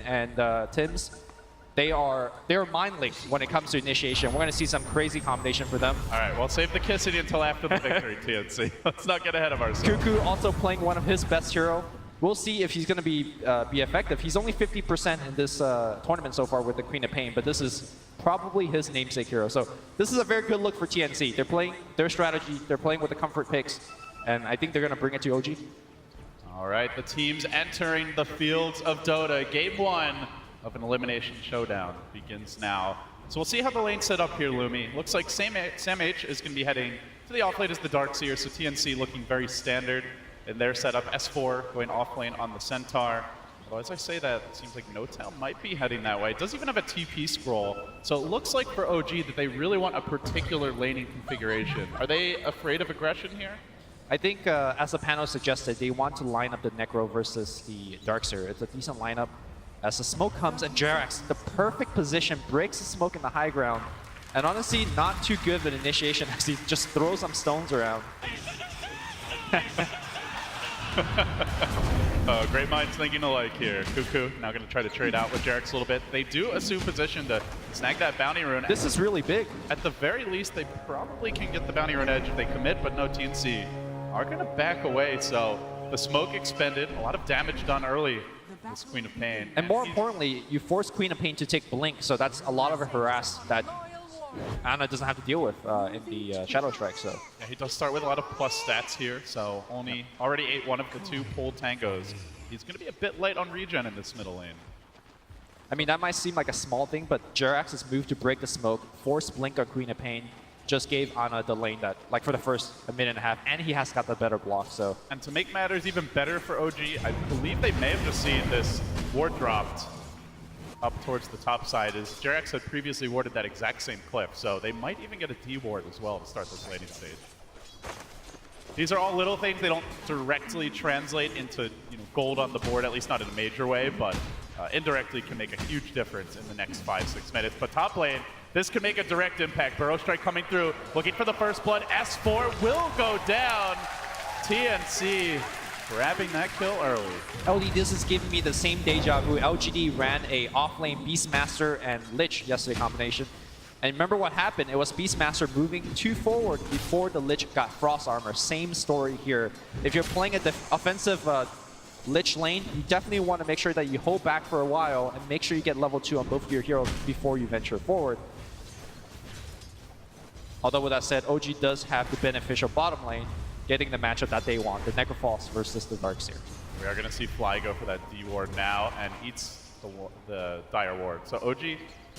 and Tims, they're mind linked when it comes to initiation. We're going to see some crazy combination for them. All right, well, save the kissing until after the victory, TNC. Let's not get ahead of ourselves. Kuku also playing one of his best hero. We'll see if he's going to be effective. He's only 50% in this tournament so far with the Queen of Pain, but this is probably his namesake hero. So this is a very good look for TNC. They're playing their strategy. They're playing with the comfort picks, and I think they're going to bring it to OG. All right, the teams entering the fields of Dota. Game 1 of an elimination showdown begins now. So we'll see how the lane's set up here, Lumi. Looks like Sam H is going to be heading to the off lane as the Darkseer, so TNC looking very standard in their setup. S4 going off lane on the Centaur. Although as I say that, it seems like N0tail might be heading that way. It doesn't even have a TP scroll. So it looks like for OG that they really want a particular laning configuration. Are they afraid of aggression here? I think, as the panel suggested, they want to line up the Necro versus the Darkseer. It's a decent lineup. As the smoke comes, and JerAx, the perfect position, breaks the smoke in the high ground. And honestly, not too good of an initiation as he just throws some stones around. Great minds thinking alike here. Kuku now going to try to trade out with JerAx a little bit. They do assume position to snag that bounty rune. This is really big. At the very least, they probably can get the bounty rune edge if they commit, but no, TNC are going to back away. So the smoke expended, a lot of damage done early. This Queen of Pain. And more importantly, you force Queen of Pain to take Blink, so that's a lot of a harass that Ana doesn't have to deal with in the Shadow Strike. So yeah, he does start with a lot of plus stats here, so already ate one of the 2 pulled tangos. He's going to be a bit late on regen in this middle lane. I mean, that might seem like a small thing, but JerAx's move to break the smoke, force Blink on Queen of Pain, just gave Ana the lane that, like for the first minute and a half, and he has got the better block, so. And to make matters even better for OG, I believe they may have just seen this ward dropped up towards the top side, as JerAx had previously warded that exact same cliff, so they might even get a D-ward as well to start this laning stage. These are all little things. They don't directly translate into gold on the board, at least not in a major way, but indirectly can make a huge difference in the next 5-6 minutes. But top lane, this could make a direct impact. Burrow Strike coming through, looking for the first blood. S4 will go down. TNC grabbing that kill early. LD, this is giving me the same deja vu. LGD ran a off-lane Beastmaster and Lich yesterday combination. And remember what happened? It was Beastmaster moving too forward before the Lich got Frost Armor. Same story here. If you're playing a offensive Lich lane, you definitely want to make sure that you hold back for a while and make sure you get level 2 on both of your heroes before you venture forward. Although with that said, OG does have the beneficial bottom lane, getting the matchup that they want, the Necrophos versus the Darkseer. We are going to see Fly go for that D-ward now and eats the Dire Ward. So OG, I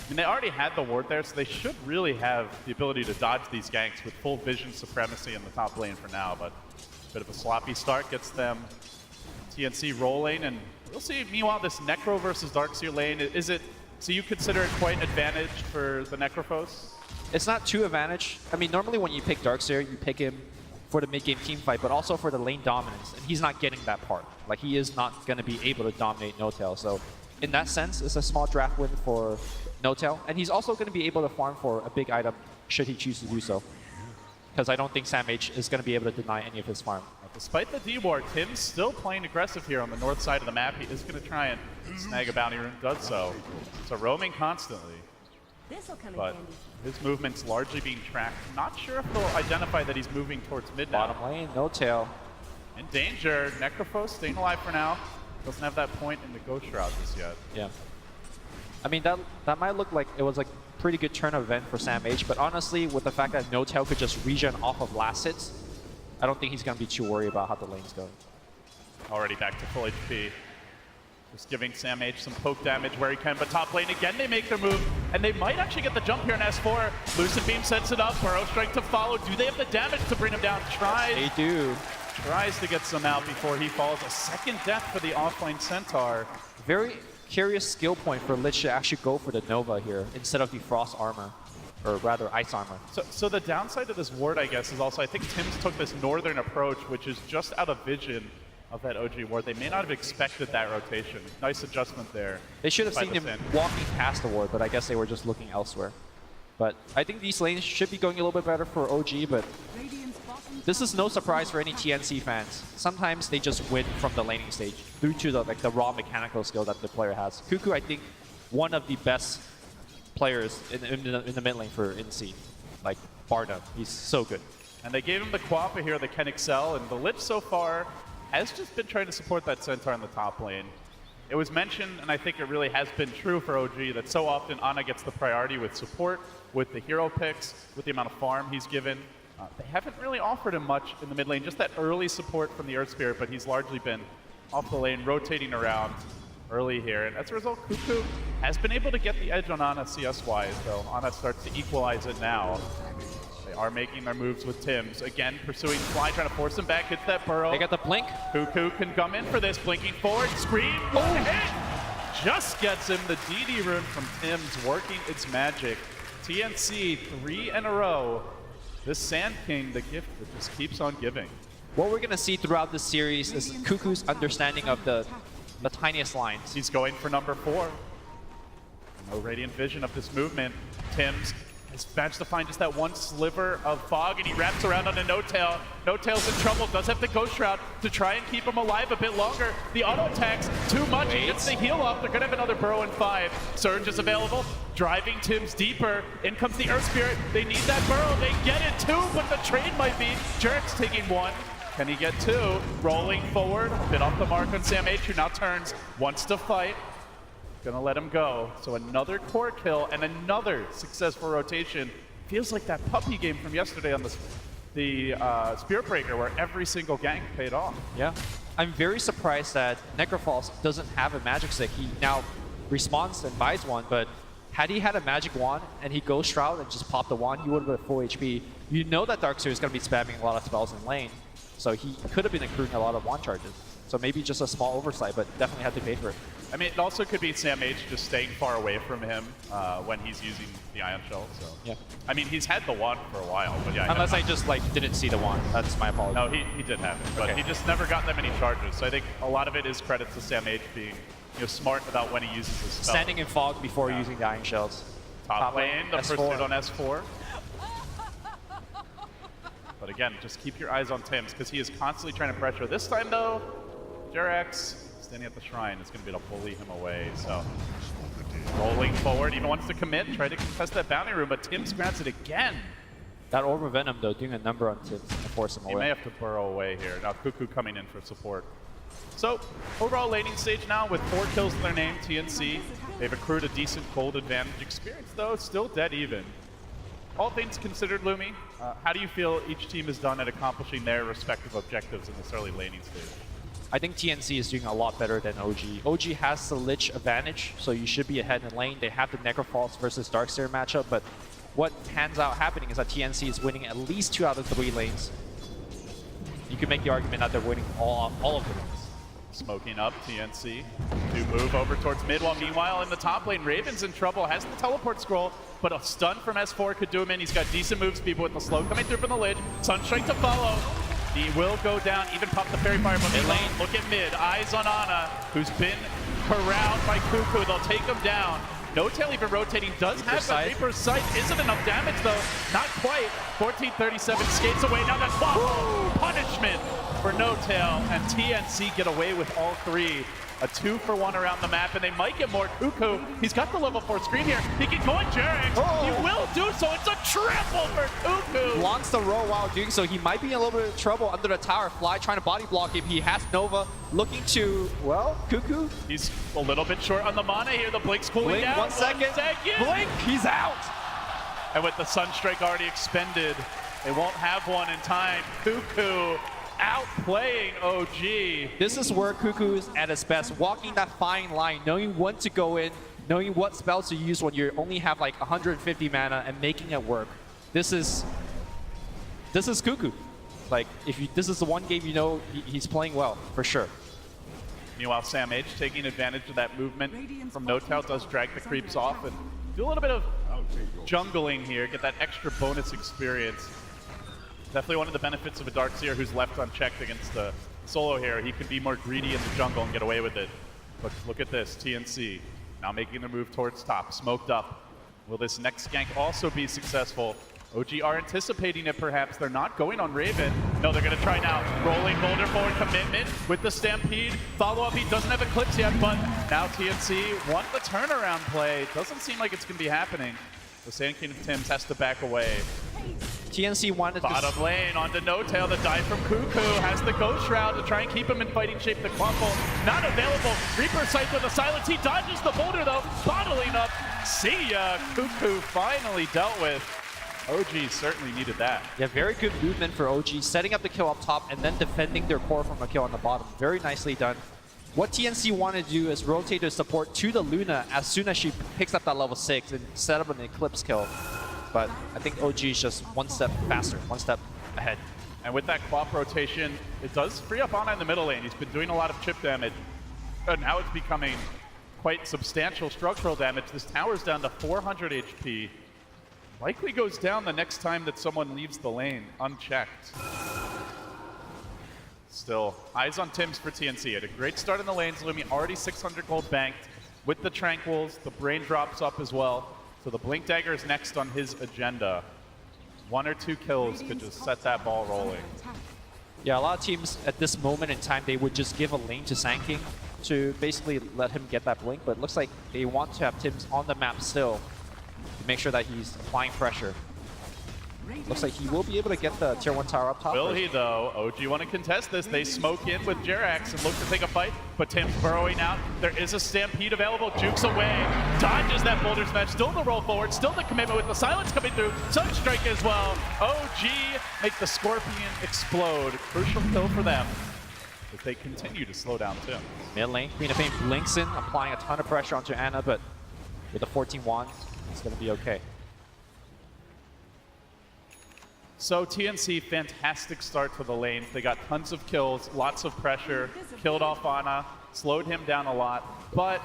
mean, they already had the ward there, so they should really have the ability to dodge these ganks with full vision supremacy in the top lane for now, but a bit of a sloppy start gets them TNC rolling, and we'll see. Meanwhile, this Necro versus Darkseer lane, is it, so you consider it quite advantage for the Necrophos? It's not too advantage. I mean, normally when you pick Darkseer, you pick him for the mid-game team fight, but also for the lane dominance, and he's not getting that part. Like, he is not going to be able to dominate N0tail, so in that sense, it's a small draft win for N0tail, and he's also going to be able to farm for a big item should he choose to do so. Because I don't think Sam H is going to be able to deny any of his farm. Despite the D-ward, Tim's still playing aggressive here on the north side of the map. He is going to try and snag a bounty rune, does so. So roaming constantly. But his movement's largely being tracked. Not sure if they'll identify that he's moving towards mid now. Bottom lane, N0tail. In danger. Necrophos staying alive for now. Doesn't have that point in the Ghost Shroud just yet. Yeah. I mean, that might look like it was like a pretty good turn of event for Sam H, but honestly, with the fact that N0tail could just regen off of last hits, I don't think he's going to be too worried about how the lane's going. Already back to full HP. Just giving Sam H some poke damage where he can, but top lane again, they make their move, and they might actually get the jump here in S4. Lucid Beam sets it up, Burrow Strike to follow. Do they have the damage to bring him down? They do. Tries to get some out before he falls. A second death for the offlane Centaur. Very curious skill point for Lich to actually go for the Nova here instead of the Frost Armor, or rather Ice Armor. So the downside of this ward, I guess, is also I think Tim's took this northern approach, which is just out of vision of that OG ward. They may not have expected that rotation. Nice adjustment there. They should have seen him walking past the ward, but I guess they were just looking elsewhere. But I think these lanes should be going a little bit better for OG, but this is no surprise for any TNC fans. Sometimes they just win from the laning stage due to the raw mechanical skill that the player has. Cuckoo, I think, one of the best players in the mid lane for NC. Like, bar none. He's so good. And they gave him the Quappa here that can excel, and the Lich so far has just been trying to support that Centaur in the top lane. It was mentioned, and I think it really has been true for OG, that so often Ana gets the priority with support, with the hero picks, with the amount of farm he's given. They haven't really offered him much in the mid lane, just that early support from the Earth Spirit, but he's largely been off the lane, rotating around early here. And as a result, Cuckoo has been able to get the edge on Ana CS-wise, though Ana starts to equalize it now. They are making their moves with Tims. Again, pursuing Fly, trying to force him back, hits that burrow. They got the blink. Cuckoo can come in for this, blinking forward, scream, one hit! Just gets him the DD rune from Tims, working its magic. TNC 3 in a row. This Sand King, the gift that just keeps on giving. What we're going to see throughout this series is Cuckoo's understanding of the tiniest lines. He's going for number 4. No Radiant Vision of this movement. Tims has managed to find just that one sliver of fog, and he wraps around on a No-Tail. No-Tail's in trouble, does have the Ghost Shroud to try and keep him alive a bit longer. The auto attacks too much, he gets the heal up. They're gonna have another burrow in 5. Surge is available, driving Tims deeper. In comes the Earth Spirit, they need that burrow, they get it too, but the trade might be. Jarek's taking 1. Can he get 2? Rolling forward, a bit off the mark on Sam H, who now turns, wants to fight. Gonna let him go. So another core kill and another successful rotation. Feels like that puppy game from yesterday on the Spirit Breaker, where every single gank paid off. Yeah. I'm very surprised that Necrophos doesn't have a magic stick. He now respawns and buys one, but had he had a magic wand and he Ghost Shroud and just popped the wand, he would have been at full HP. You know that Darkseer is gonna be spamming a lot of spells in lane, so he could have been accruing a lot of wand charges. So maybe just a small oversight, but definitely had to pay for it. I mean, it also could be Sam H just staying far away from him when he's using the Ion Shell. So yeah, I mean, he's had the wand for a while, but yeah. Unless I just didn't see the wand. That's my apology. No, he did have it, but he just never got that many charges. So I think a lot of it is credit to Sam H being smart about when he uses his spell. Standing in fog before using the Iron Shells. Top lane, the S4. pursuit on S4. But again, just keep your eyes on Tims because he is constantly trying to pressure. This time though, Jarex standing at the shrine is going to be able to bully him away. So rolling forward, even wants to commit, try to contest that bounty room, but Tims grabs it again. That Orb of Venom though, doing a number on Tims to force him away. He may have to burrow away here. Now Cuckoo coming in for support. So overall laning stage now with 4 kills to their name, TNC. They've accrued a decent gold advantage. Experience though, still dead even. All things considered, Lumi, how do you feel each team has done at accomplishing their respective objectives in this early laning stage? I think TNC is doing a lot better than OG. OG has the Lich advantage, so you should be ahead in lane. They have the Necrophos versus Darkseer matchup, but what hands out happening is that TNC is winning at least 2 out of 3 lanes. You can make the argument that they're winning all of the lanes. Smoking up TNC to move over towards mid, while meanwhile in the top lane, Raven's in trouble, has the teleport scroll, but a stun from S4 could do him in. He's got decent move speed with the slow coming through from the Lich. Sunstrike to follow. He will go down, even pop the Fairy Fire, but mid lane, look at mid, eyes on Ana, who's been corralled by Cuckoo. They'll take him down. No-Tail even rotating, does have that Reaper's Sight. Isn't enough damage though, not quite. 1437 skates away, now that's punishment for No-Tail, and TNC get away with all 3. A 2-for-1 around the map, and they might get more. Cuckoo, he's got the level 4 screen here. He can go on Jarex. He will do so. It's a triple for Cuckoo. Blocks the roll while doing so. He might be in a little bit of trouble under the tower. Fly trying to body block him. He has Nova looking to, well, Cuckoo. He's a little bit short on the mana here. The Blink's cooling Blink, down. 1 second. Blink, he's out. And with the Sunstrike already expended, they won't have one in time. Cuckoo outplaying OG. This is where Cuckoo is at his best, walking that fine line, knowing when to go in, knowing what spells to use when you only have like 150 mana and making it work. This is Cuckoo. Like, this is the one game he's playing well, for sure. Meanwhile, Sam H taking advantage of that movement from No-Tail does drag the creeps off and do a little bit of jungling here, get that extra bonus experience. Definitely one of the benefits of a Darkseer who's left unchecked against the solo here. He can be more greedy in the jungle and get away with it. But look at this, TNC now making the move towards top, smoked up. Will this next gank also be successful? OG are anticipating it perhaps. They're not going on Raven. No, they're going to try now. Rolling boulder forward commitment with the Stampede. Follow-up, he doesn't have Eclipse yet, but now TNC want the turnaround play. Doesn't seem like it's going to be happening. The Sand King of Tims has to back away. TNC wanted to... Bottom lane onto No-Tail. The dive from Cuckoo has the Ghost Shroud to try and keep him in fighting shape. The Clumple not available. Reaper Sight with a silence. He dodges the boulder though. Bottling up. See ya. Cuckoo finally dealt with. OG certainly needed that. Yeah, very good movement for OG, setting up the kill up top and then defending their core from a kill on the bottom. Very nicely done. What TNC wanted to do is rotate their support to the Luna as soon as she picks up that level 6 and set up an Eclipse kill. But I think OG is just one step faster, one step ahead. And with that Quap rotation, it does free up Ana in the middle lane. He's been doing a lot of chip damage. And now it's becoming quite substantial structural damage. This tower's down to 400 HP. Likely goes down the next time that someone leaves the lane unchecked. Still, eyes on Tims for TNC. Had a great start in the lanes. Lumi already 600 gold banked. With the Tranquils, the Brain drops up as well. So the Blink Dagger is next on his agenda. 1 or 2 kills could just set that ball rolling. Yeah, a lot of teams at this moment in time, they would just give a lane to Sand King to basically let him get that Blink, but it looks like they want to have Tims on the map still to make sure that he's applying pressure. Looks like he will be able to get the tier 1 tower up top. Will he though? OG want to contest this. They smoke in with Jerax and look to take a fight, but Tim's burrowing out. There is a Stampede available. Jukes away, dodges that boulder smash. Still the roll forward, still the commitment with the silence coming through. Sunstrike as well. OG make the Scorpion explode. Crucial kill for them if they continue to slow down Tim. Mid lane, Queen of Pain blinks in, applying a ton of pressure onto Ana, but with the 14 wand, it's going to be okay. So TNC, fantastic start to the lanes. They got tons of kills, lots of pressure, killed off Ana, slowed him down a lot. But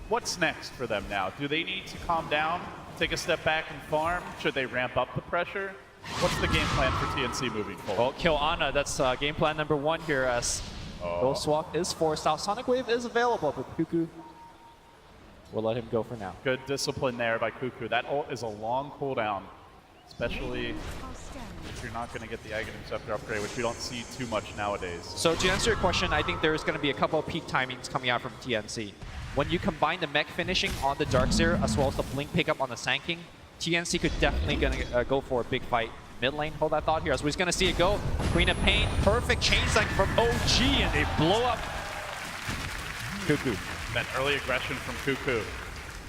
what's next for them now? Do they need to calm down, take a step back and farm? Should they ramp up the pressure? What's the game plan for TNC moving forward? Well, kill Ana, that's game plan number 1 here as Ghost Walk is forced out. Sonic Wave is available, but Cuckoo will let him go for now. Good discipline there by Cuckoo. That ult is a long cooldown, especially if you're not going to get the Aghanim Scepter upgrade, which we don't see too much nowadays. So to answer your question, I think there's going to be a couple of peak timings coming out from TNC. When you combine the mech finishing on the Darkseer as well as the Blink pickup on the Sand King, TNC could definitely gonna go for a big fight. Mid lane, hold that thought here as we're just going to see it go. Queen of Pain, perfect chain tank from OG, and they blow up Cuckoo. That early aggression from Cuckoo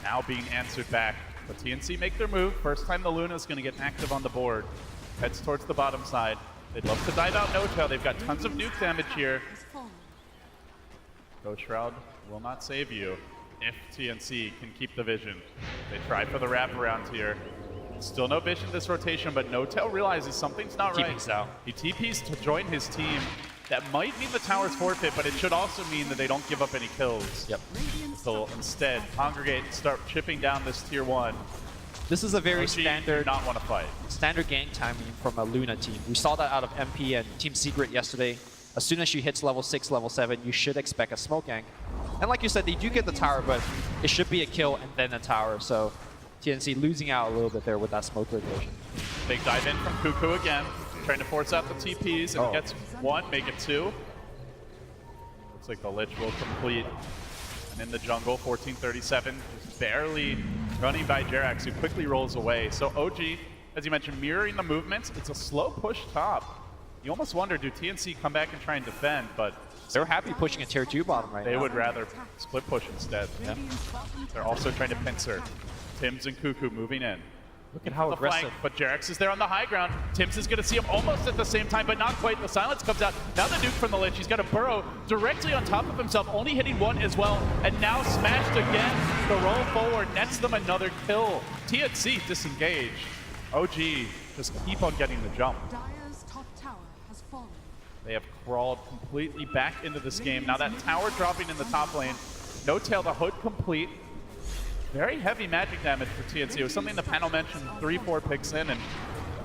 now being answered back. But TNC make their move. First time the Luna's going to get active on the board. Heads towards the bottom side. They'd love to dive out No-Tail. They've got tons of nuke damage here. Ghost Shroud will not save you if TNC can keep the vision. They try for the wraparound here. Still no vision this rotation, but No-Tail realizes something's not right. He TPs to join his team. That might mean the tower's forfeit, but it should also mean that they don't give up any kills. Yep. They'll instead congregate and start chipping down this tier 1. This is a very OG standard, do not want to fight. Standard gang timing from a Luna team. We saw that out of MP and Team Secret yesterday. As soon as she hits level 6, level 7, you should expect a smoke gank. And like you said, they do get the tower, but it should be a kill and then a tower. So TNC losing out a little bit there with that smoke rotation. Big dive in from Cuckoo again, trying to force out the TPs, and gets 1, make it 2. Looks like the Lich will complete. And in the jungle, 1437, just barely running by Jerax, who quickly rolls away. So OG, as you mentioned, mirroring the movements. It's a slow push top. You almost wonder, do TNC come back and try and defend, but they're happy pushing a tier 2 bottom right now. They would rather split push instead. Yeah. They're also trying to pincer. Tims and Cuckoo moving in. Look at how aggressive. Flank, but Jerax is there on the high ground. Tims is going to see him almost at the same time, but not quite. The silence comes out. Now the nuke from the Lich. He's got a burrow directly on top of himself, only hitting 1 as well, and now smashed again. The roll forward nets them another kill. TNC disengage. OG just keep on getting the jump. Dire's top tower has fallen. They have crawled completely back into this game. Now that tower dropping in the top lane. No-Tail, the hood complete. Very heavy magic damage for TNC. It was something the panel mentioned 3-4 picks in, and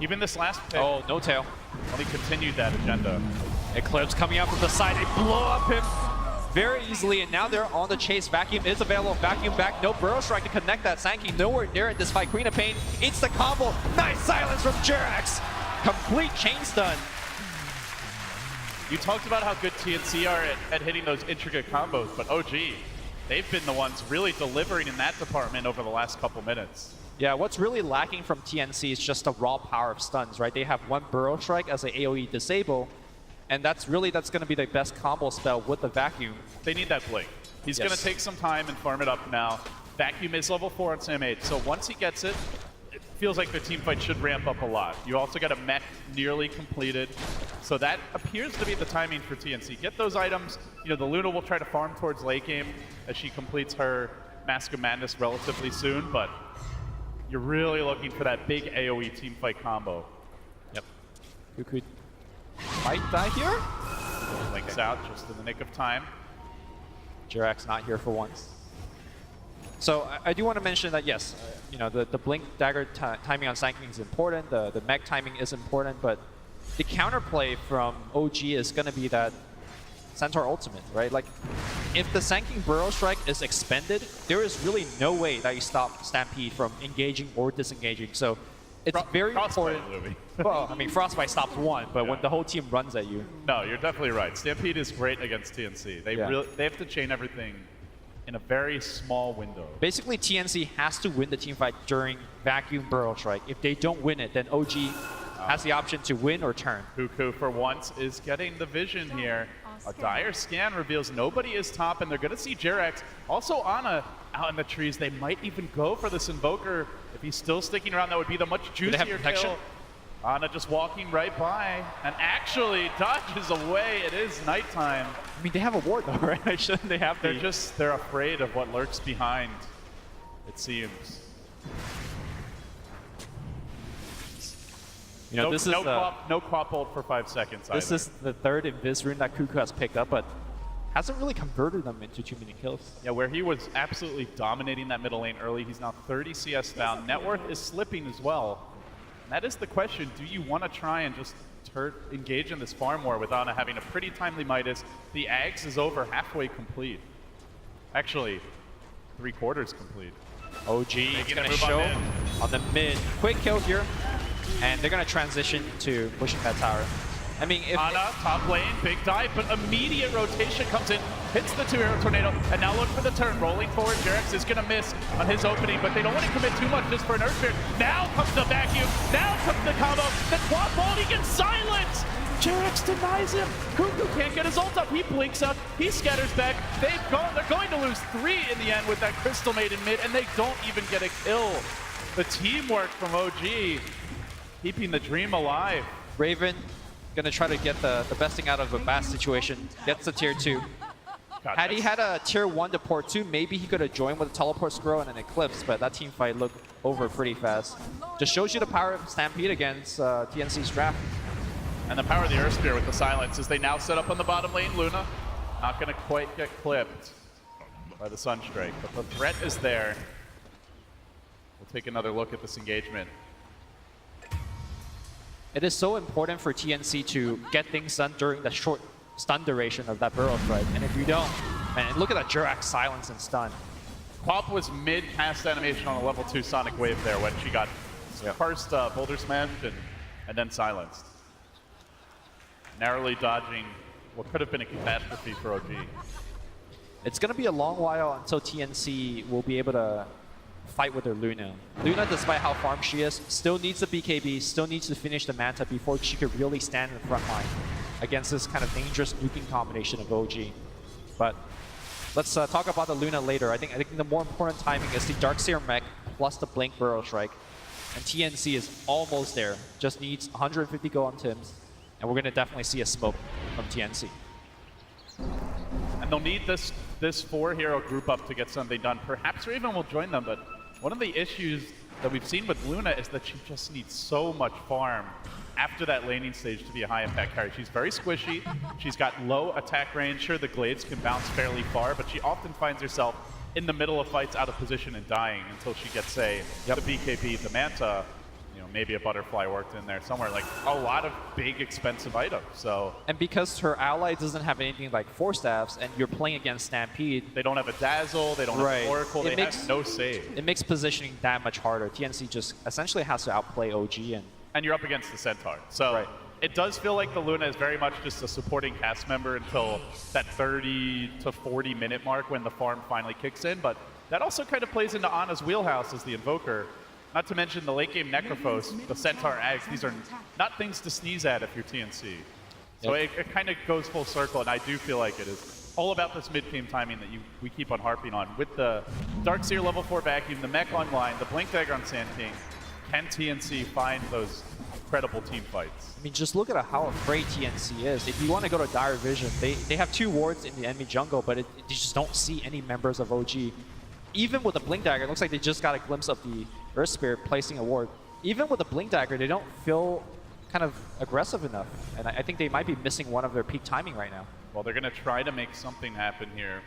even this last pick No-Tail. only continued that agenda. Eclipse coming up from the side. They blow up him. very easily, and now they're on the chase. Vacuum is available. Vacuum back. No Burrow Strike to connect that. Sankey nowhere near it this fight. Queen of Pain eats the combo. Nice silence from Jerax. Complete chain stun. You talked about how good TNC are at hitting those intricate combos, but OG, they've been the ones really delivering in that department over the last couple minutes. Yeah, what's really lacking from TNC is just the raw power of stuns, right? They have one Burrow Strike as an AoE disable, and that's going to be the best combo spell with the Vacuum. They need that Blink. He's Yes. going to take some time and farm it up now. Vacuum is level 4 on Sam H, so once he gets it, it feels like the team fight should ramp up a lot. You also got a mech nearly completed, so that appears to be the timing for TNC. Get those items. You know, the Luna will try to farm towards late game as she completes her Mask of Madness relatively soon, but you're really looking for that big AoE team fight combo. Yep. Who could might die here? Links out just in the nick of time. Jerax not here for once. So I do want to mention that yes, you know, the Blink Dagger timing on Sankey is important, the mech timing is important, but the counterplay from OG is going to be that Centaur ultimate, right? Like, if the Sankey Burrow Strike is expended, there is really no way that you stop Stampede from engaging or disengaging. So it's very important. Louis. Well, I mean, Frostbite stops one, but when the whole team runs at you. No, you're definitely right. Stampede is great against TNC. They they have to chain everything in a very small window. Basically, TNC has to win the team fight during Vacuum Burrow Strike. If they don't win it, then OG has the option to win or turn. Huku, for once, is getting the vision here. A dire scan reveals nobody is top, and they're going to see Jerax. Also, Ana out in the trees. They might even go for this Invoker. If he's still sticking around, that would be the much they have juicier protection? kill. Ana just walking right by, and actually dodges away. It is nighttime. I mean, they have a ward though, right? Shouldn't they have the... They're afraid of what lurks behind, it seems. You know, this is no quap ult for 5 seconds this either. is the third Invis rune that Kuku has picked up, but hasn't really converted them into too many kills. Yeah, where he was absolutely dominating that middle lane early, he's now 30 CS down. Net worth is slipping as well. And that is the question, do you want to try and just engage in this farm war with Ana having a pretty timely Midas? The Ags is over halfway complete. Actually, 3/4 complete. OG is going to move show on on the mid. Quick kill here, and they're going to transition to pushing that tower. I mean, if Ana, top lane, big dive, but immediate rotation comes in, hits the 2-hero tornado, and now look for the turn. Rolling forward, Jerax is going to miss on his opening, but they don't want to commit too much just for an Earth Spirit. Now comes the Vacuum, now comes the combo, the quad ball, he gets silence! Jerax denies him. Kuku can't get his ult up. He blinks up, he scatters back. They're going to lose 3 in the end with that Crystal Maiden mid, and they don't even get a kill. The teamwork from OG, keeping the dream alive. Raven gonna try to get the besting out of a bad situation, gets the tier 2. God, Had he had a tier 1 to port 2, maybe he could have joined with a teleport scroll and an eclipse, but that team fight looked over pretty fast. Just shows you the power of Stampede against TNC's draft. And the power of the Earth Spear with the silence as they now set up on the bottom lane. Luna not going to quite get clipped by the Sunstrike, but the threat is there. We'll take another look at this engagement. It is so important for TNC to get things done during the short stun duration of that Burrow Strike, and if you don't, man, look at that Jerax silence and stun. Quap was mid-cast animation on a level 2 Sonic Wave there when she got first Boulder Smashed and then silenced. Narrowly dodging what could have been a catastrophe for OG. It's going to be a long while until TNC will be able to fight with their Luna. Luna, despite how farm she is, still needs the BKB, still needs to finish the Manta before she could really stand in the front line against this kind of dangerous nuking combination of OG. But let's talk about the Luna later. I think the more important timing is the Darkseer mech plus the Blink Burrow Strike. And TNC is almost there. Just needs 150 gold on Tims. And we're going to definitely see a smoke from TNC. And they'll need this 4-hero group up to get something done. Perhaps Raven will join them, but one of the issues that we've seen with Luna is that she just needs so much farm after that laning stage to be a high-impact carry. She's very squishy. She's got low attack range. Sure, the Glades can bounce fairly far, but she often finds herself in the middle of fights out of position and dying until she gets, say, the BKB, the Manta. you know, maybe a butterfly worked in there somewhere. Like a lot of big expensive items. So And because her ally doesn't have anything like Force Staffs, and you're playing against Stampede, they don't have a dazzle, they don't have Right. an oracle, It they makes- have no save. it makes positioning that much harder. TNC just essentially has to outplay OG, and And you're up against the Centaur. So Right. it does feel like the Luna is very much just a supporting cast member until that 30 to 40 minute mark when the farm finally kicks in. But that also kind of plays into Ana's wheelhouse as the Invoker. Not to mention the late game Necrophos, the Centaur Ags. These are not things to sneeze at if you're TNC. So Yep. it kind of goes full circle, and I do feel like it is all about this mid-game timing that we keep on harping on. With the Darkseer level 4 vacuum, the mech online, the Blink Dagger on Sand King, can TNC find those incredible team fights? I mean, just look at how afraid TNC is. If you want to go to Dire Vision, they have 2 wards in the enemy jungle, but you just don't see any members of OG. Even with the Blink Dagger, it looks like they just got a glimpse of the Earth Spirit placing a ward. Even with the Blink Dagger, they don't feel kind of aggressive enough. And I think they might be missing one of their peak timing right now. Well, they're going to try to make something happen here,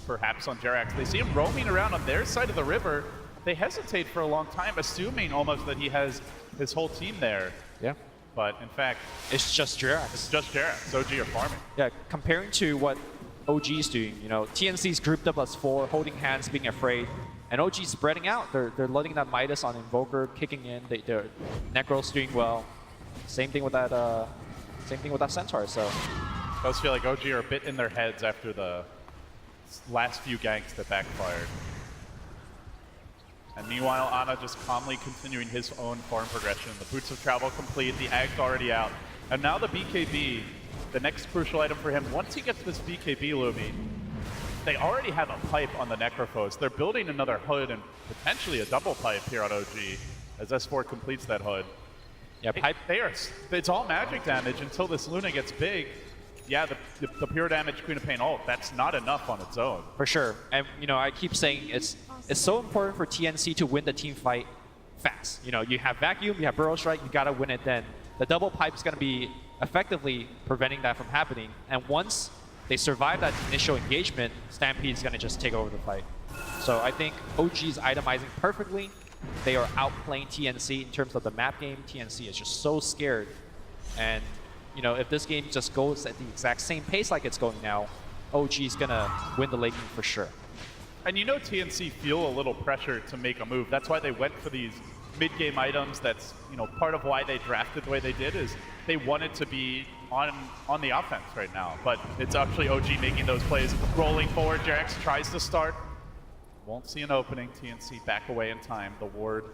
perhaps on Jerax. They see him roaming around on their side of the river. They hesitate for a long time, assuming almost that he has his whole team there. Yeah. But in fact, It's just Jerax. it's just Jerax. OG are farming. Yeah, comparing to what OG's doing, you know, TNC's grouped up as 4, holding hands, being afraid, and OG's spreading out. They're letting that Midas on Invoker kicking in. They're Necro's doing well. Same thing with that. Same thing with that Centaur. So It does feel like OG are a bit in their heads after the last few ganks that backfired. And meanwhile, Ana just calmly continuing his own farm progression. The Boots of Travel complete, the Ag's already out. And now the BKB, the next crucial item for him, once he gets this BKB, Lumi, they already have a pipe on the Necrophos. They're building another hood and potentially a double pipe here on OG as S4 completes that hood. yeah, pipe. It's all magic damage until this Luna gets big. Yeah, the pure damage Queen of Pain ult, that's not enough on its own. For sure. And, you know, I keep saying it's so important for TNC to win the team fight fast. You know, you have Vacuum, you have Burrow Strike, you gotta win it then. The double pipe is gonna be effectively preventing that from happening. And once they survive that initial engagement, Stampede is gonna just take over the fight. So I think OG is itemizing perfectly. They are outplaying TNC in terms of the map game. TNC is just so scared. And, you know, if this game just goes at the exact same pace like it's going now, OG is gonna win the late game for sure. And you know TNC feel a little pressure to make a move. That's why they went for these mid-game items. That's, you know, part of why they drafted the way they did is they wanted to be on the offense right now. But it's actually OG making those plays. Rolling forward, Jerax tries to start. Won't see an opening. TNC back away in time. The ward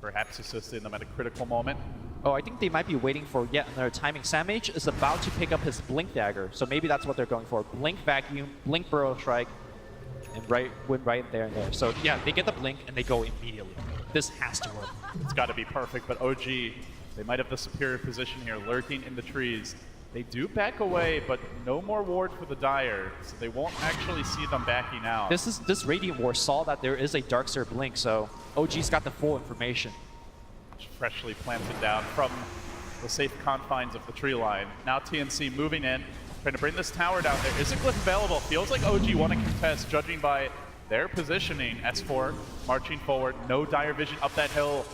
perhaps assisting them at a critical moment. Oh, I think they might be waiting for yet another timing. Samage is about to pick up his Blink Dagger, so maybe that's what they're going for. Blink Vacuum, Blink Burrow Strike, and win right there and there. So yeah, they get the Blink and they go immediately. This has to work. It's got to be perfect, but OG, they might have the superior position here, lurking in the trees. They do back away, but no more ward for the Dire, so they won't actually see them backing out. This Radiant War saw that there is a Darkseer Blink, so OG's got the full information. Freshly planted down from the safe confines of the tree line. Now TNC moving in, trying to bring this tower down. There is a glyph available. Feels like OG want to contest, judging by their positioning. S4 marching forward, no Dire Vision up that hill.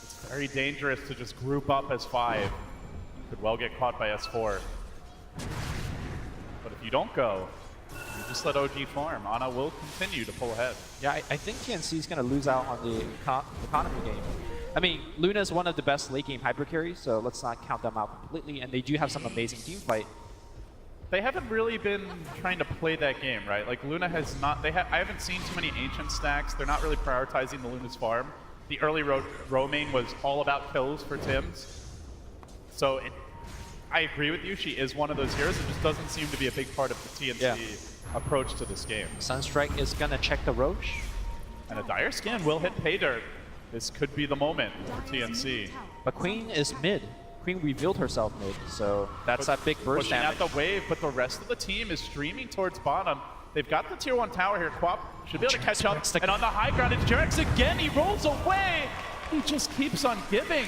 It's very dangerous to just group up as 5. Could well get caught by S4. But if you don't go, you just let OG farm. Ana will continue to pull ahead. Yeah, I think TNC is going to lose out on the economy game. I mean, Luna is one of the best late game hyper carries, so let's not count them out completely. And they do have some amazing team fight. They haven't really been trying to play that game, right? Like Luna has not. I haven't seen too many ancient stacks. They're not really prioritizing the Luna's farm. The early roaming was all about kills for Tims. So I agree with you. She is one of those heroes. It just doesn't seem to be a big part of the TNC approach to this game. Sunstrike is going to check the Roche. And a Dire Scan will hit pay dirt. This could be the moment for TNC. But Queen is mid. Queen revealed herself mid, so that's that big burst Pushing damage. out the wave, but the rest of the team is streaming towards bottom. They've got the tier 1 tower here. Quap should be able to catch up. And on the high ground, it's Jerax again. He rolls away. He just keeps on giving.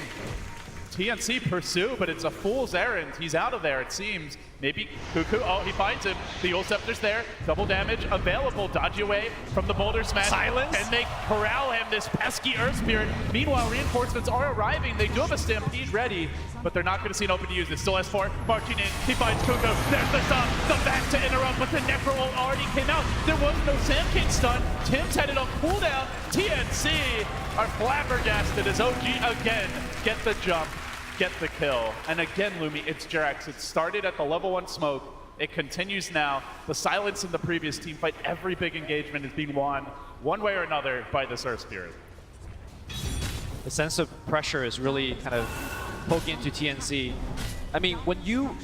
TNC pursue, but it's a fool's errand. He's out of there, it seems. Maybe Cuckoo. Oh, he finds him. The Yule Scepter's there. Double damage available. Dodge away from the Boulder Smash. Silence. And they corral him, this pesky Earth Spirit. Meanwhile, reinforcements are arriving. They do have a Stampede ready, but they're not going to see an open to use this. Still S4 marching in. He finds Cuckoo. There's the stop. The back to interrupt, but the Necro ult already came out. There was no Sand King stun. Tim's headed on cooldown. TNC are flabbergasted as OG again get the jump. Get the kill. And again, Lumi, it's Jerax. It started at the level 1 smoke. It continues now. The silence in the previous team fight, every big engagement is being won one way or another by this Earth Spirit. The sense of pressure is really kind of poking into TNC. I mean, when you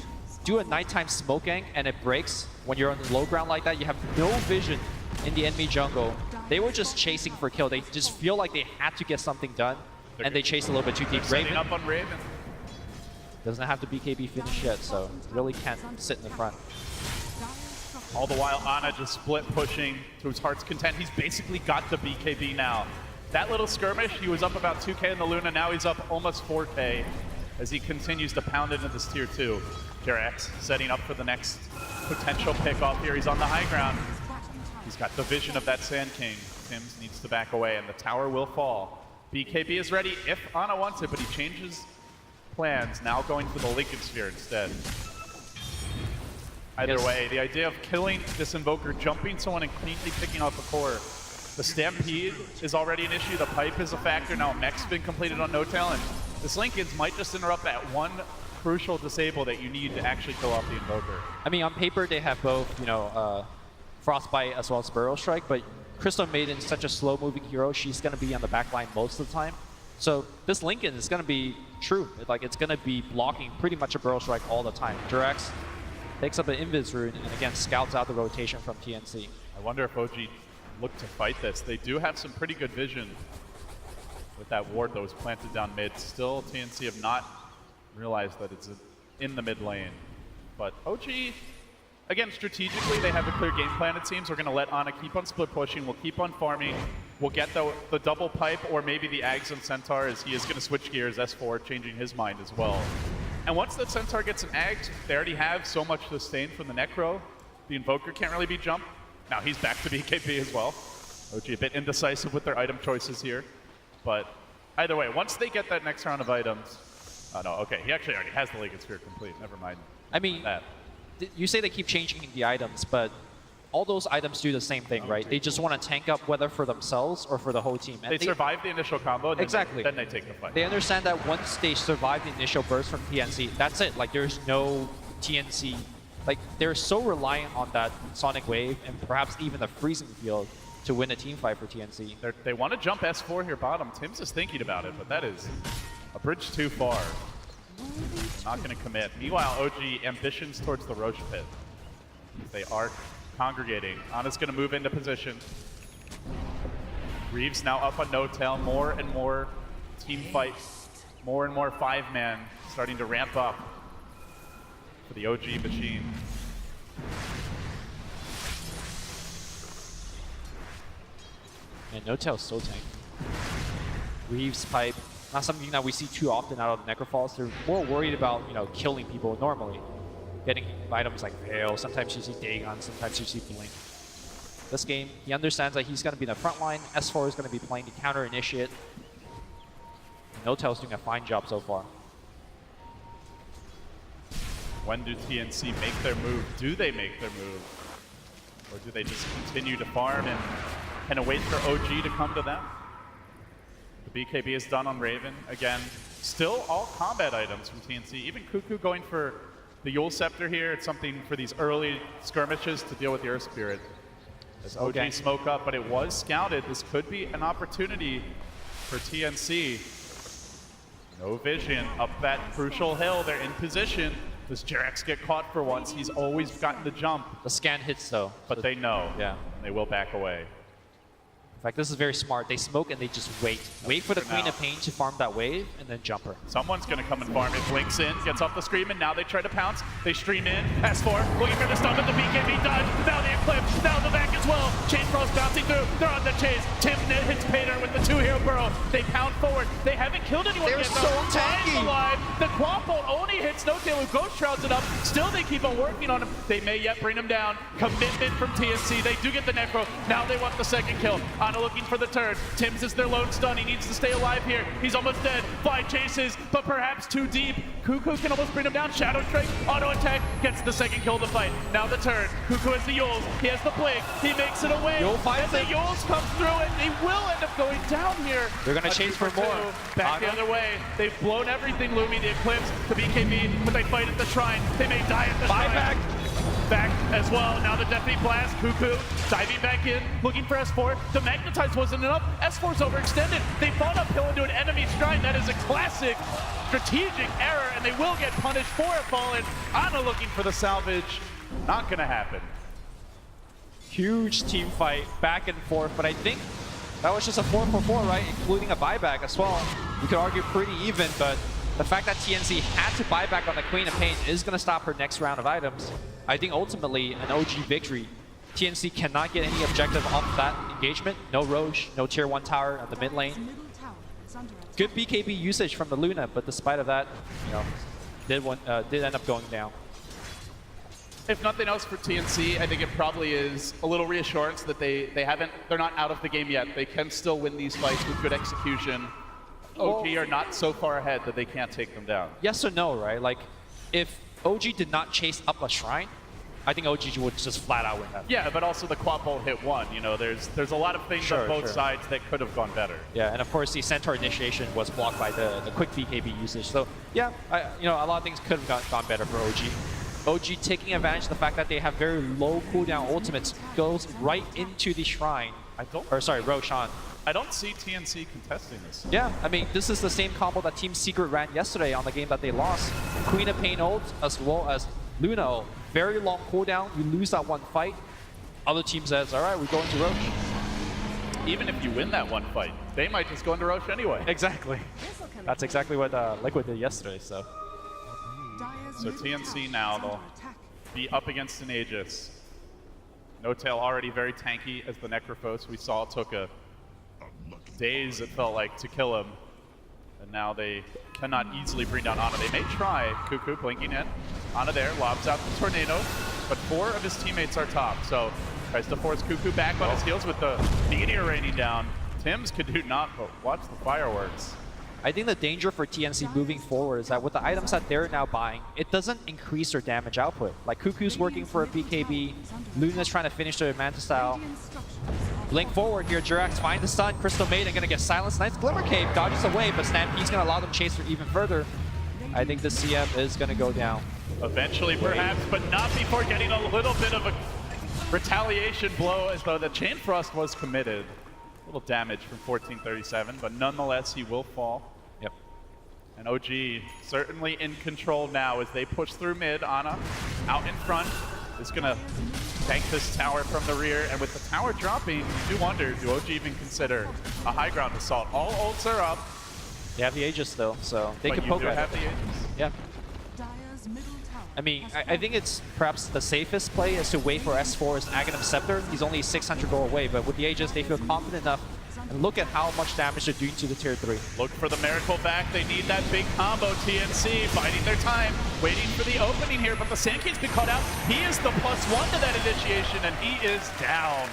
do a nighttime smoke gank and it breaks, when you're on the low ground like that, you have no vision in the enemy jungle. They were just chasing for kill. They just feel like they had to get something done, and they chased a little bit too deep. Setting Raven up on Raven. doesn't have the BKB finish yet, so really can't sit in the front. All the while, Ana just split pushing to his heart's content. He's basically got the BKB now. That little skirmish, he was up about 2K in the Luna. Now he's up almost 4K as he continues to pound into this tier 2. Jerax setting up for the next potential pickoff here. He's on the high ground. He's got the vision of that Sand King. Tims needs to back away, and the tower will fall. BKB is ready if Ana wants it, but he changes plans, now going for the Lincoln Sphere instead. Either way, the idea of killing this Invoker, jumping someone and cleanly picking off a core. The Stampede is already an issue, the pipe is a factor, now Mech's been completed on No-Tail, and this Lincoln's might just interrupt that one crucial disable that you need to actually kill off the Invoker. I mean, on paper, they have both, you know, Frostbite as well as Burrow Strike, but Crystal Maiden is such a slow-moving hero, she's going to be on the back line most of the time. So this Lincoln is going to be true. Like, it's going to be blocking pretty much a Burrow Strike all the time. Jerax takes up an Invis Rune and again scouts out the rotation from TNC. I wonder if OG look to fight this. They do have some pretty good vision with that ward that was planted down mid. Still, TNC have not realized that it's in the mid lane. But OG, again, strategically, they have a clear game plan, it seems. We're going to let Ana keep on split pushing. We'll keep on farming. We'll get the double pipe or maybe the Ags on Centaur as he is going to switch gears, S4, changing his mind as well. And once the Centaur gets an Ags, they already have so much sustain from the Necro. The Invoker can't really be jumped. Now he's back to BKB as well. OG a bit indecisive with their item choices here. But either way, once they get that next round of items... Oh no, okay, he actually already has the Lincoln Sphere complete. Never mind. I mean, that. You say they keep changing the items, but all those items do the same thing, right? They just want to tank up whether for themselves or for the whole team. And They survive the initial combo, and exactly. then they take the fight. They understand that once they survive the initial burst from TNC, that's it. Like, there's no TNC. Like, they're so reliant on that Sonic Wave and perhaps even the freezing field to win a team fight for TNC. They want to jump S4 here bottom. Tim's is thinking about it, but that is a bridge too far. Not going to commit. Meanwhile, OG ambitions towards the Roche pit. They are congregating. Ana's going to move into position. Reeves now up on No-Tail. More and more team fights. More and more 5-man starting to ramp up for the OG machine. And No-Tail's so tanky. Reeves pipe, not something that we see too often out of the Necrophals. They're more worried about, you know, killing people normally. Getting items like Veil, sometimes you see Dagon, sometimes you see Blink. This game, he understands that he's going to be in the front line. S4 is going to be playing the counter initiate. No-Tail's doing a fine job so far. When do TNC make their move? Do they make their move? Or do they just continue to farm and kind of wait for OG to come to them? The BKB is done on Raven. Again, still all combat items from TNC. Even Cuckoo going for the Yule Scepter here. It's something for these early skirmishes to deal with the Earth Spirit. As OG smoke up, but it was scouted. This could be an opportunity for TNC. No vision up that crucial hill. They're in position. Does Jerax get caught for once? He's always gotten the jump. The scan hits though. But they know. Yeah. And they will back away. In fact, this is very smart. They smoke and they just wait. Wait for the Queen now. of Pain to farm that wave and then jump her. Someone's going to come and farm it. Blinks in, gets off the scream, and now they try to pounce. They stream in. S4 looking for the stun, but the BKB dodge. Now the Eclipse. Now the back as well. Chain Frost bouncing through. They're on the chase. Tim hits Pater with the 2-hero burrow. They pound forward. They haven't killed anyone They're yet. so though. tanky. Ryan's alive. The Quapbolt only hits Snowtail who Ghost Shrouds it up. Still, they keep on working on him. They may yet bring him down. Commitment from TNC. They do get the Necro. Now they want the second kill. Ana looking for the turn. Tim's is their lone stun. He needs to stay alive here. He's almost dead. Fly chases, but perhaps too deep. Cuckoo can almost bring him down. Shadow Strike, auto attack, gets the second kill of the fight. Now the turn. Cuckoo has the Yules. He has the Blink. He makes it away. Yule finds and the it. Yules come through, and he will end up going down here. They're gonna A chase 2 for more. 2. Back the Ana. other way. They've blown everything, Lumi, the Eclipse, the BKB, but they fight at the shrine. They may die at the shrine. Buyback. Back as well. Now the Deafening Blast. Cuckoo diving back in, looking for S4. The Magnetize wasn't enough. S4's overextended. They fought uphill into an enemy shrine. That is a classic strategic error, and they will get punished for it, Fallen. Ana looking for the salvage. Not gonna happen. Huge team fight, back and forth, but I think that was just a 4-for-4, right? Including a buyback as well. You could argue pretty even, but the fact that TNC had to buy back on the Queen of Pain is going to stop her next round of items. I think ultimately an OG victory. TNC cannot get any objective off that engagement. No Roche, no tier 1 tower at the mid lane. Middle tower is under attack. Good BKB usage from the Luna, but despite of that, you know, did end up going down. If nothing else for TNC, I think it probably is a little reassurance that they're not out of the game yet. They can still win these fights with good execution. OG are not so far ahead that they can't take them down. Yes or no, right? Like, if OG did not chase up a shrine, I think OG would just flat out win that. Yeah, but also the Quapbolt hit one. You know, there's a lot of things on both sides that could have gone better. Yeah, and of course the Centaur initiation was blocked by the quick BKB usage. So yeah, you know, a lot of things could have gone better for OG. OG taking advantage of the fact that they have very low cooldown ultimates goes right into the shrine. Roshan. I don't see TNC contesting this. Yeah, I mean, this is the same combo that Team Secret ran yesterday on the game that they lost. Queen of Pain ult as well as Luna ult. Very long cooldown. You lose that one fight. Other team says, all right, we're going to Roche. Even if you win that one fight, they might just go into Roche anyway. Exactly. That's exactly what Liquid did yesterday. So. Dire's So middle TNC tower now, is under they'll attack. be up against an Aegis. No-Tail already very tanky as the Necrophos. We saw it took a days, it felt like, to kill him. And now they cannot easily bring down Ana. They may try. Cuckoo blinking in. Ana there, lobs out the Tornado, but 4 of his teammates are top. So tries to force Cuckoo back on his heels with the meteor raining down. Tims could do not, but watch the fireworks. I think the danger for TNC moving forward is that with the items that they're now buying, it doesn't increase their damage output. Like Cuckoo's working for a BKB, Luna's trying to finish their Manta style. Radiant structures are Blink forward here, Jirax find the stun, Crystal Maiden gonna get silenced. Nice Glimmer Cave, dodges away, but Stampede's gonna allow them to chase her even further. I think the CM is gonna go down. Eventually, perhaps, but not before getting a little bit of a retaliation blow, as though the Chain Frost was committed. A little damage from 1437, but nonetheless, he will fall. Yep. And OG certainly in control now as they push through mid. Ana out in front is going to tank this tower from the rear. And with the tower dropping, you do wonder, do OG even consider a high ground assault? All ults are up. They have the Aegis still, so they but can you poke do at have it. the Aegis. Yeah. Dire's middle tower. I mean, has I fallen. think it's perhaps the safest play is to wait for S4's Aghanim Scepter. He's only 600 gold away, but with the Aegis, they feel confident enough. And look at how much damage they're doing to the tier 3. Look for the miracle back. They need that big combo. TNC biding their time, waiting for the opening here. But the Sand King's been caught out. He is the +1 to that initiation, and he is down.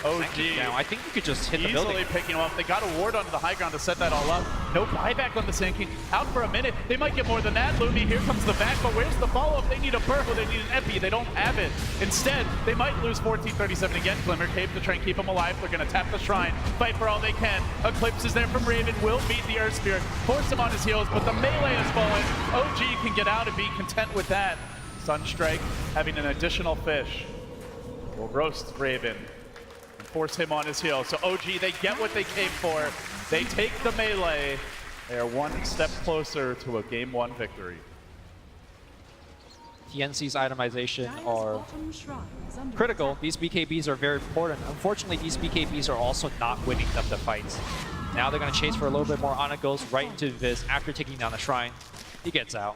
OG Now, I think you could just hit the building. easily picking him up. They got a ward onto the high ground to set that all up. No buyback on the Sand King. Out for a minute. They might get more than that. Lumi, here comes the back, but where's the follow-up? They need a Burrow. They need an Epi. They don't have it. Instead, they might lose 1437 again. Glimmer Cave to try and keep him alive. They're going to tap the Shrine. Fight for all they can. Eclipse is there from Raven. Will beat the Earth Spirit. Force him on his heels, but the melee has fallen. OG can get out and be content with that. Sunstrike having an additional fish will roast Raven. Force him on his heel. So OG, they get what they came for. They take the melee. They are one step closer to a Game 1 victory. TNC's itemization Dire's are bottom shrine is under critical. attack. These BKBs are very important. Unfortunately, these BKBs are also not winning them the fights. Now they're going to chase for a little bit more. Ana goes right into Viz after taking down the Shrine. He gets out.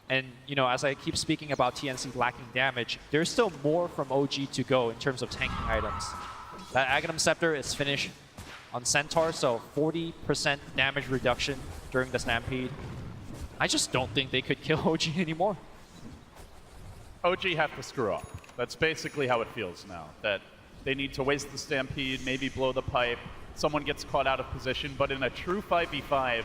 And, you know, as I keep speaking about TNC lacking damage, there's still more from OG to go in terms of tanking items. That Aghanim Scepter is finished on Centaur, so 40% damage reduction during the Stampede. I just don't think they could kill OG anymore. OG have to screw up. That's basically how it feels now. That they need to waste the Stampede, maybe blow the pipe, someone gets caught out of position, but in a true 5v5,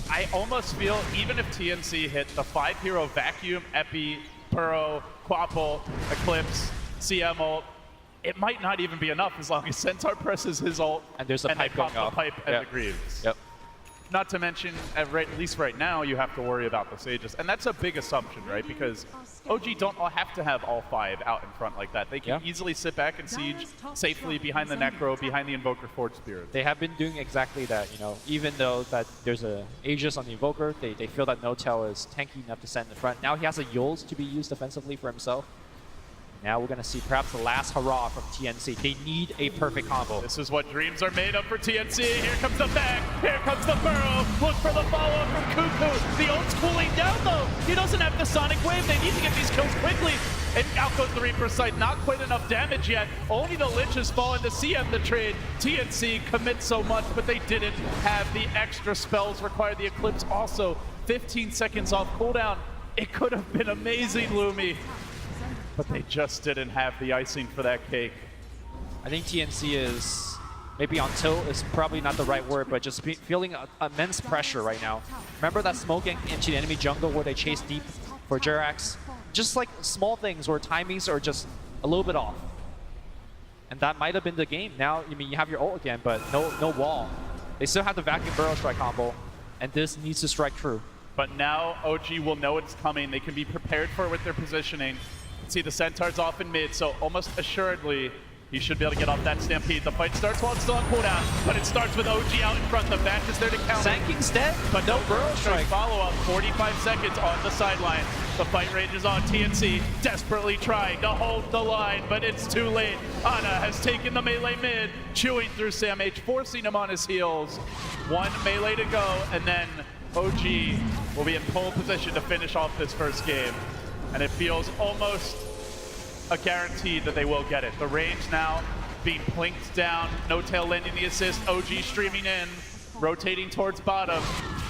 I almost feel even if TNC hit the 5-hero Vacuum, Epi, Burrow, Quapple, Eclipse, CM ult, it might not even be enough as long as Centaur presses his ult And there's a they pipe pop going off. the pipe and Yep. the Greaves. Yep. Not to mention, at least right now, you have to worry about the Sages. And that's a big assumption, right? Because OG don't all have to have all 5 out in front like that. They can Yeah. easily sit back and siege safely behind the Necro, behind the Invoker Forge Spirit. They have been doing exactly that, you know, even though that there's a Aegis on the Invoker, they feel that No-Tail is tanky enough to send in front. Now he has a Yules to be used defensively for himself. Now we're going to see perhaps the last hurrah from TNC. They need a perfect combo. This is what dreams are made of for TNC. Here comes the back. Here comes the Burrow. Look for the follow-up from Cuckoo. The ult's cooling down, though. He doesn't have the Sonic Wave. They need to get these kills quickly. And out goes the Reaper's Sight. Not quite enough damage yet. Only the Lich has fallen to CM the trade. TNC commits so much, but they didn't have the extra spells required. The Eclipse also 15 seconds off cooldown. It could have been amazing, Lumi. But they just didn't have the icing for that cake. I think TNC is, maybe on tilt is probably not the right word, but just feeling immense pressure right now. Remember that smoke into the enemy jungle where they chase deep for Jerax? Just like small things where timings are just a little bit off. And that might have been the game. Now, I mean, you have your ult again, but no wall. They still have the Vacuum Burrow strike combo, and this needs to strike true. But now OG will know it's coming. They can be prepared for it with their positioning. See the Centaur's off in mid, so almost assuredly he should be able to get off that Stampede. The fight starts while it's still on cooldown, but it starts with OG out in front. The back is there to counter. Sanking's dead, but no Burrow strike. Follow-up, 45 seconds on the sideline. The fight rages on. TNC desperately trying to hold the line, but it's too late. Ana has taken the melee mid, chewing through Sam H, forcing him on his heels. 1 melee to go, and then OG will be in pole position to finish off this first game. And it feels almost a guarantee that they will get it. The range now being plinked down, No-Tail landing the assist, OG streaming in, rotating towards bottom.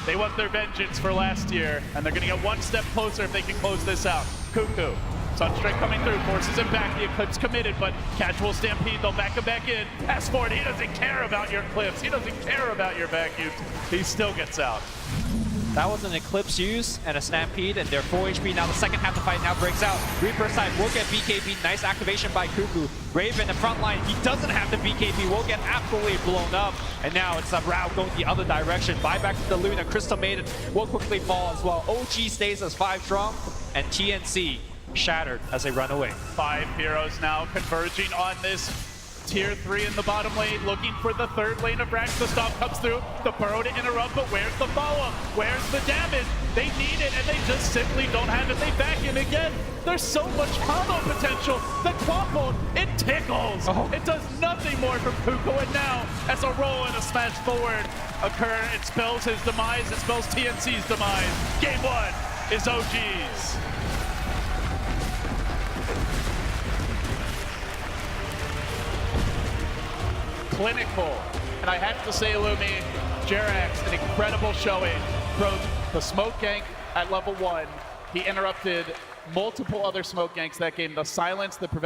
They want their vengeance for last year, and they're gonna get one step closer if they can close this out. Cuckoo, Sunstrike coming through, forces him back, the Eclipse committed, but casual Stampede, they'll back him back in. S4, he doesn't care about your clips, he doesn't care about your vacuums, he still gets out. That was an Eclipse use and a Stampede, and they're full HP. Now the second half of the fight now breaks out. Reaper side will get BKB. Nice activation by Cuckoo. Raven, the front line, he doesn't have the BKB. Will get absolutely blown up. And now it's a route going the other direction. Buyback to the Luna. Crystal Maiden will quickly fall as well. OG stays as 5 strong, and TNC shattered as they run away. 5 heroes now converging on this Tier 3 in the bottom lane, looking for the third lane of Rax. The stop comes through, the Burrow to interrupt, but where's the follow-up? Where's the damage? They need it, and they just simply don't have it. They back in again. There's so much combo potential. The Quapple, it tickles. It does nothing more from Cuckoo, and now, as a roll and a smash forward occur, it spells his demise, it spells TNC's demise. Game 1 is OG's. Clinical. And I have to say, Lumi, Jerax, an incredible showing. Broke the smoke gank at level 1. He interrupted multiple other smoke ganks that game. The silence that prevented